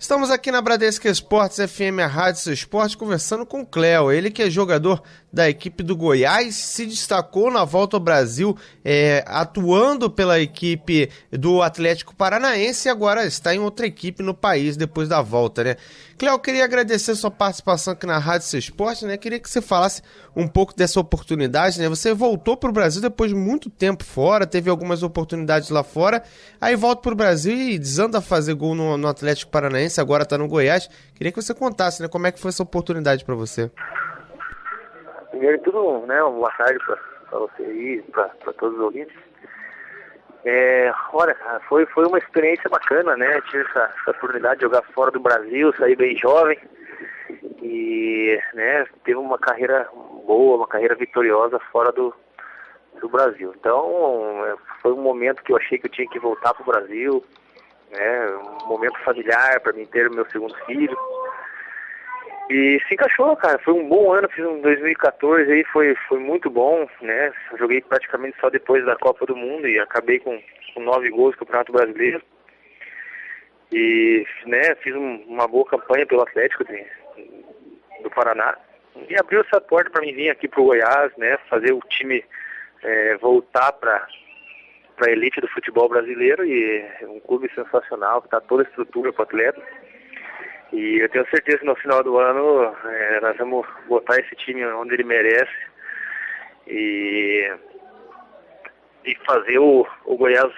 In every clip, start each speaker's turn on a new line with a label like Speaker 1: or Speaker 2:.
Speaker 1: Estamos aqui na Bradesco Esportes FM, a Rádio Seu Esporte, conversando com o Cléo. Ele que é jogador da equipe do Goiás, se destacou na volta ao Brasil, atuando pela equipe do Atlético Paranaense e agora está em outra equipe no país depois da volta, né? Cléo, queria agradecer sua participação aqui na Rádio Seu Esporte, né? Queria que você falasse um pouco dessa oportunidade, né? Você voltou para o Brasil depois de muito tempo fora, teve algumas oportunidades lá fora, aí volta para o Brasil e desanda a fazer gol no Atlético Paranaense, agora está no Goiás. Queria que você contasse, né? Como é que foi essa oportunidade para você?
Speaker 2: Primeiro de tudo, né, uma boa tarde para você aí, para todos os ouvintes. Olha, foi uma experiência bacana, né? Tive essa oportunidade de jogar fora do Brasil, sair bem jovem e, né, teve uma carreira boa, uma carreira vitoriosa fora do Brasil. Então, foi um momento que eu achei que eu tinha que voltar para o Brasil, né? Um momento familiar para mim ter o meu segundo filho. E se encaixou, cara. Foi um bom ano, fiz um 2014 aí, foi muito bom, né? Joguei praticamente só depois da Copa do Mundo e acabei com 9 gols no Campeonato Brasileiro. E, né, fiz uma boa campanha pelo Atlético do Paraná. E abriu essa porta para mim vir aqui pro Goiás, né? Fazer o time voltar para a elite do futebol brasileiro, e é um clube sensacional, que tá toda a estrutura para o atleta. E eu tenho certeza que no final do ano nós vamos botar esse time onde ele merece e fazer o Goiás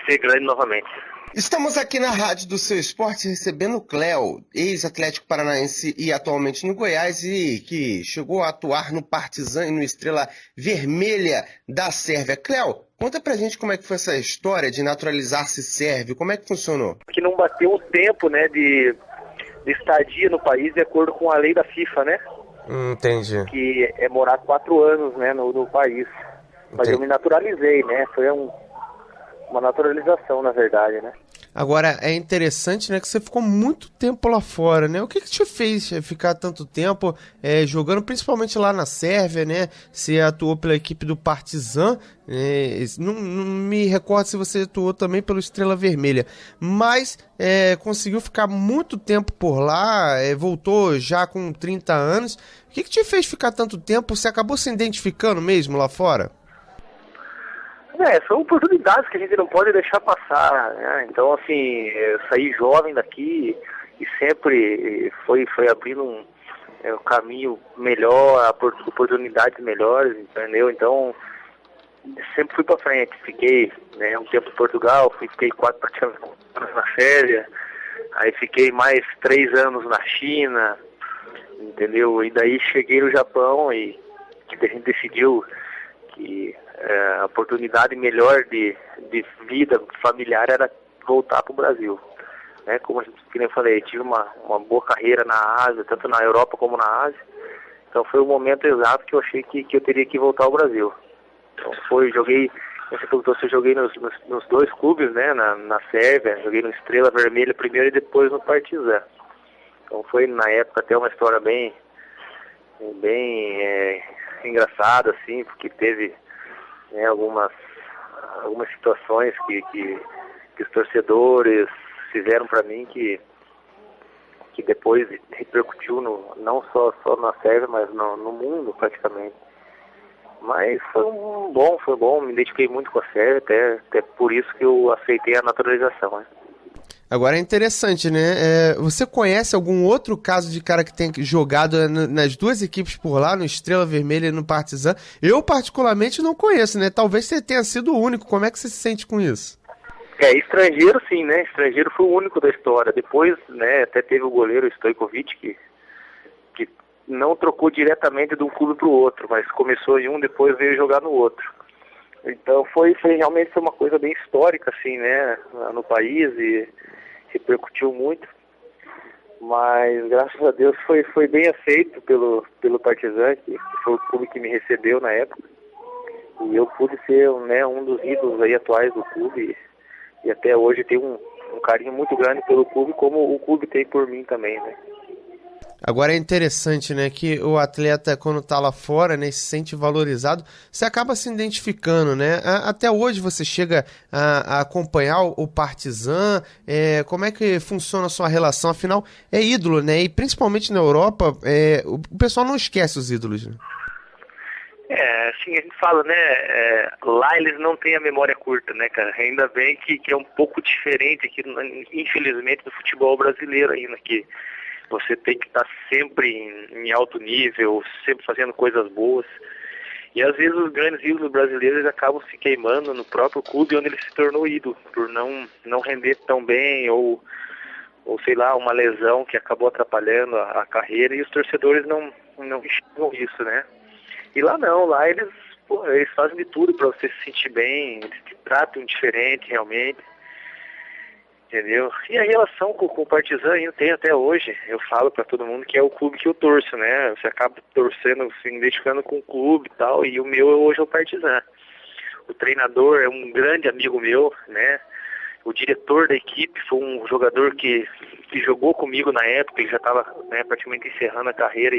Speaker 2: ser grande novamente.
Speaker 1: Estamos aqui na Rádio do Seu Esporte recebendo o Cléo, ex-Atlético Paranaense e atualmente no Goiás, e que chegou a atuar no Partizan e no Estrela Vermelha da Sérvia. Cléo, conta pra gente como é que foi essa história de naturalizar-se sérvio, como é que funcionou?
Speaker 2: Que não bateu o tempo, né, de estadia no país de acordo com a lei da FIFA, né?
Speaker 1: Entendi.
Speaker 2: Que é morar 4 anos, né, no país. Mas eu me naturalizei, né? Foi uma naturalização, na verdade, né?
Speaker 1: Agora, é interessante, né, que você ficou muito tempo lá fora, né? O que te fez ficar tanto tempo jogando, principalmente lá na Sérvia, né? Você atuou pela equipe do Partizan, não me recordo se você atuou também pelo Estrela Vermelha, mas conseguiu ficar muito tempo por lá, voltou já com 30 anos. O que te fez ficar tanto tempo? Você acabou se identificando mesmo lá fora?
Speaker 2: São oportunidades que a gente não pode deixar passar, né? Então, assim, eu saí jovem daqui e sempre foi abrindo um caminho melhor, oportunidades melhores, entendeu? Então, sempre fui para frente. Fiquei, né, um tempo em Portugal, fiquei 4 anos na Sérvia, aí fiquei mais 3 anos na China, entendeu? E daí cheguei no Japão e a gente decidiu que a oportunidade melhor de vida familiar era voltar para o Brasil, né? Como eu falei, tive uma boa carreira na Ásia, tanto na Europa como na Ásia, então foi o momento exato que eu achei que eu teria que voltar ao Brasil. Então joguei nos 2 clubes, né? Na Sérvia, joguei no Estrela Vermelha primeiro e depois no Partizan. Então foi na época até uma história bem engraçada, assim, porque teve algumas situações que os torcedores fizeram para mim que depois repercutiu não só na Sérvia, mas no mundo praticamente. Mas foi bom, me identifiquei muito com a Sérvia, até por isso que eu aceitei a naturalização, né?
Speaker 1: Agora é interessante, né? Você conhece algum outro caso de cara que tenha jogado nas 2 equipes por lá, no Estrela Vermelha e no Partizan? Eu, particularmente, não conheço, né? Talvez você tenha sido o único. Como é que você se sente com isso?
Speaker 2: Estrangeiro sim, né? Estrangeiro foi o único da história. Depois, né, até teve o goleiro Stojkovic, que não trocou diretamente de um clube para o outro, mas começou em um, depois veio jogar no outro. Então realmente foi uma coisa bem histórica, assim, né, no país, e repercutiu muito, mas graças a Deus foi bem aceito pelo Partizan, que foi o clube que me recebeu na época, e eu pude ser, né, um dos ídolos aí atuais do clube, e até hoje tenho um carinho muito grande pelo clube, como o clube tem por mim também, né.
Speaker 1: Agora é interessante, né, que o atleta, quando tá lá fora, né, se sente valorizado, você acaba se identificando, né? Até hoje você chega a acompanhar o Partizan, como é que funciona a sua relação? Afinal, é ídolo, né? E principalmente na Europa, o pessoal não esquece os ídolos, né?
Speaker 2: Assim, a gente fala, né, lá eles não têm a memória curta, né, cara? Ainda bem que é um pouco diferente aqui, infelizmente, do futebol brasileiro ainda, que você tem que estar sempre em alto nível, sempre fazendo coisas boas. E às vezes os grandes ídolos brasileiros acabam se queimando no próprio clube onde ele se tornou ídolo, por não render tão bem, ou sei lá, uma lesão que acabou atrapalhando a carreira, e os torcedores não enxergam isso, né? E lá não, lá eles fazem de tudo para você se sentir bem, eles te tratam diferente realmente, entendeu? E a relação com o Partizan ainda tem até hoje. Eu falo para todo mundo que é o clube que eu torço, né? Você acaba torcendo, se identificando com o clube e tal, e o meu hoje é o Partizan. O treinador é um grande amigo meu, né? O diretor da equipe foi um jogador que jogou comigo na época, ele já estava, né, praticamente encerrando a carreira,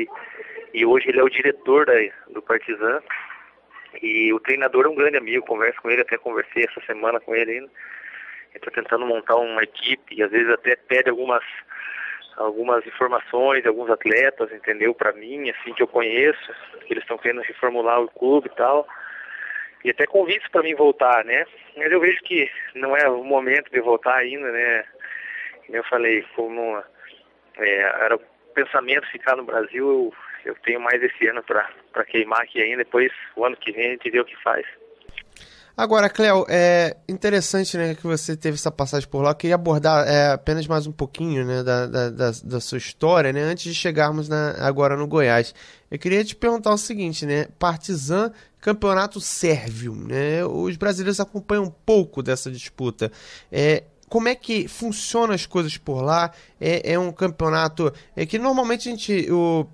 Speaker 2: e hoje ele é o diretor do Partizan. E o treinador é um grande amigo, converso com ele, até conversei essa semana com ele ainda. Estou tentando montar uma equipe e às vezes até pede algumas informações de alguns atletas, entendeu? Para mim, assim, que eu conheço, que eles estão querendo reformular o clube e tal. E até convites para mim voltar, né? Mas eu vejo que não é o momento de voltar ainda, né? Como eu falei, como era o pensamento ficar no Brasil, eu tenho mais esse ano para queimar aqui ainda. Depois, o ano que vem, a gente vê o que faz.
Speaker 1: Agora, Cléo, é interessante, né, que você teve essa passagem por lá. Eu queria abordar apenas mais um pouquinho, né, da sua história, né, antes de chegarmos agora no Goiás. Eu queria te perguntar o seguinte, né, Partizan, campeonato sérvio, né, os brasileiros acompanham um pouco dessa disputa. Como é que funcionam as coisas por lá? É um campeonato que normalmente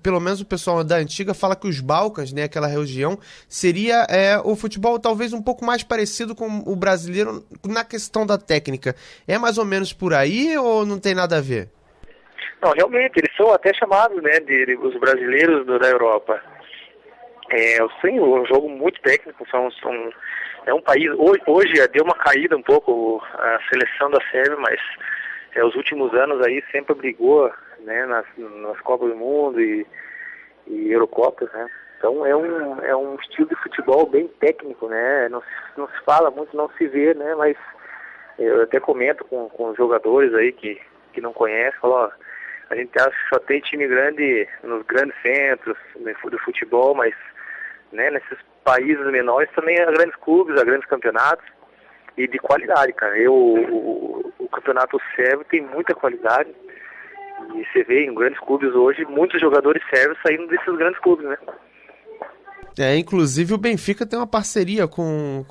Speaker 1: pelo menos o pessoal da antiga fala que os Balcãs, né, aquela região, seria o futebol talvez um pouco mais parecido com o brasileiro na questão da técnica. É mais ou menos por aí ou não tem nada a ver?
Speaker 2: Não, realmente, eles são até chamados, né, os brasileiros da Europa. Sim, um jogo muito técnico, é um país, hoje deu uma caída um pouco a seleção da Sérvia, mas os últimos anos aí sempre brigou, né, nas Copas do Mundo e Eurocopas, né? Então é um estilo de futebol bem técnico, né? Não se fala muito, não se vê, né? Mas eu até comento com os jogadores aí que não conhecem, falo, ó, a gente acha que só tem time grande nos grandes centros do futebol, mas, né, nesses países menores também há grandes clubes, há grandes campeonatos e de qualidade, cara. O campeonato sérvio tem muita qualidade e você vê em grandes clubes hoje muitos jogadores sérvios saindo desses grandes clubes, né?
Speaker 1: Inclusive o Benfica tem uma parceria com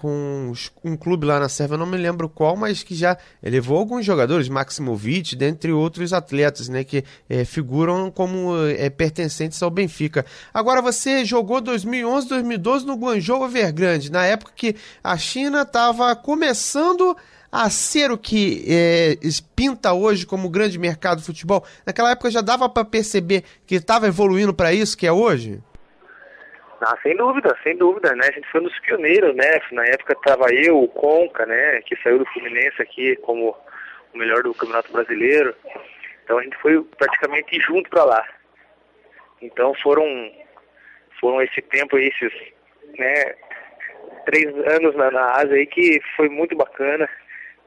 Speaker 1: um clube lá na Sérvia, eu não me lembro qual, mas que já levou alguns jogadores, Maximovic, dentre outros atletas, né, que figuram como pertencentes ao Benfica. Agora, você jogou 2011, 2012 no Guangzhou Evergrande, na época que a China estava começando a ser o que pinta hoje como grande mercado de futebol. Naquela época já dava para perceber que estava evoluindo para isso que é hoje?
Speaker 2: Sem dúvida, né? A gente foi um dos pioneiros, né? Na época estava eu, o Conca, né? Que saiu do Fluminense aqui como o melhor do Campeonato Brasileiro. Então a gente foi praticamente junto para lá. Então foram esse tempo, esses, né, 3 anos na Ásia aí que foi muito bacana.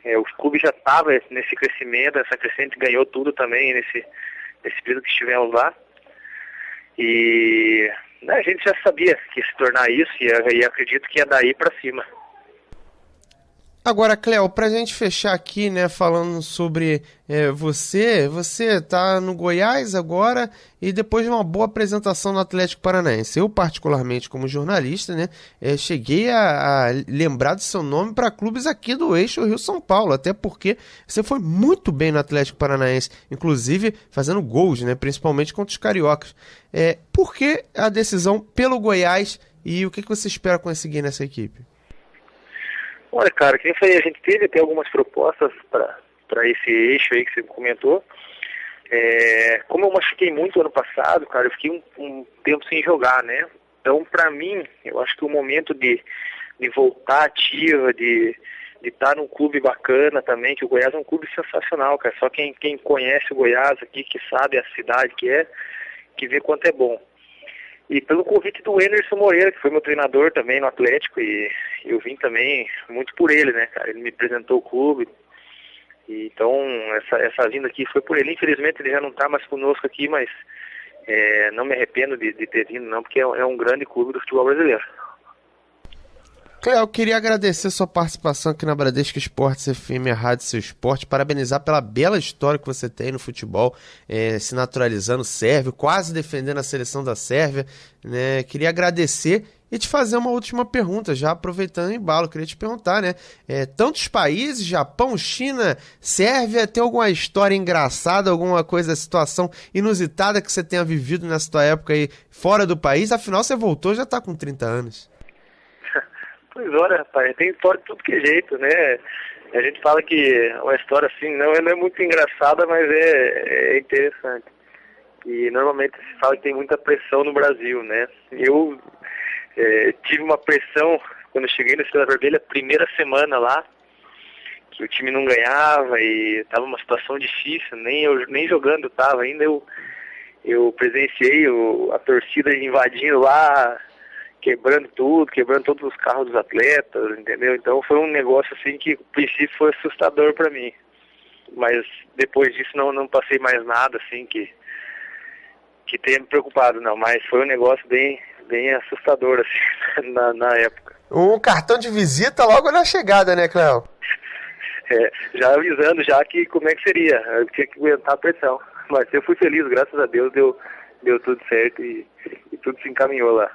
Speaker 2: O clube já estava nesse crescimento, essa crescente ganhou tudo também nesse período que estivemos lá. E a gente já sabia que ia se tornar isso e acredito que ia daí para cima.
Speaker 1: Agora, Cléo, pra gente fechar aqui, né, falando sobre você tá no Goiás agora e depois de uma boa apresentação no Atlético Paranaense. Eu, particularmente, como jornalista, né, cheguei a lembrar do seu nome para clubes aqui do eixo Rio-São Paulo, até porque você foi muito bem no Atlético Paranaense, inclusive fazendo gols, né, principalmente contra os cariocas. Por que a decisão pelo Goiás e o que você espera conseguir nessa equipe?
Speaker 2: Olha, cara, quem foi, a gente teve até algumas propostas para esse eixo aí que você comentou. Como como eu machuquei muito ano passado, cara, eu fiquei um tempo sem jogar, né? Então, pra mim, eu acho que o momento de voltar ativa, de estar num clube bacana também, que o Goiás é um clube sensacional, cara. Só quem conhece o Goiás aqui, que sabe a cidade que vê quanto é bom. E pelo convite do Enerson Moreira, que foi meu treinador também no Atlético, e eu vim também muito por ele, né, cara? Ele me apresentou o clube. E então, essa vinda aqui foi por ele. Infelizmente ele já não está mais conosco aqui, mas não me arrependo de ter vindo, não, porque é um grande clube do futebol brasileiro.
Speaker 1: Cléo, eu queria agradecer sua participação aqui na Bradesco Esportes FM, a Rádio Seu Esporte, parabenizar pela bela história que você tem no futebol, se naturalizando sérvio, quase defendendo a seleção da Sérvia, né? Queria agradecer e te fazer uma última pergunta, já aproveitando o embalo, queria te perguntar, né? Tantos países, Japão, China, Sérvia, tem alguma história engraçada, alguma coisa, situação inusitada que você tenha vivido nessa tua época aí fora do país? Afinal, você voltou, já tá com 30 anos.
Speaker 2: Pois olha, rapaz, tem história de tudo que é jeito, né? A gente fala que uma história assim não é muito engraçada, mas é interessante. E normalmente se fala que tem muita pressão no Brasil, né? Eu tive uma pressão quando eu cheguei na Estrela Vermelha, primeira semana lá, que o time não ganhava e tava uma situação difícil, nem jogando eu tava ainda, eu presenciei a torcida invadindo lá, quebrando tudo, quebrando todos os carros dos atletas, entendeu? Então foi um negócio assim que, no princípio, foi assustador para mim. Mas depois disso não passei mais nada assim que tenha me preocupado, não. Mas foi um negócio bem assustador assim na época.
Speaker 1: Um cartão de visita logo na chegada, né, Cléo?
Speaker 2: Já avisando já que como é que seria. Eu tinha que aguentar a pressão. Mas eu fui feliz, graças a Deus deu tudo certo e tudo se encaminhou lá.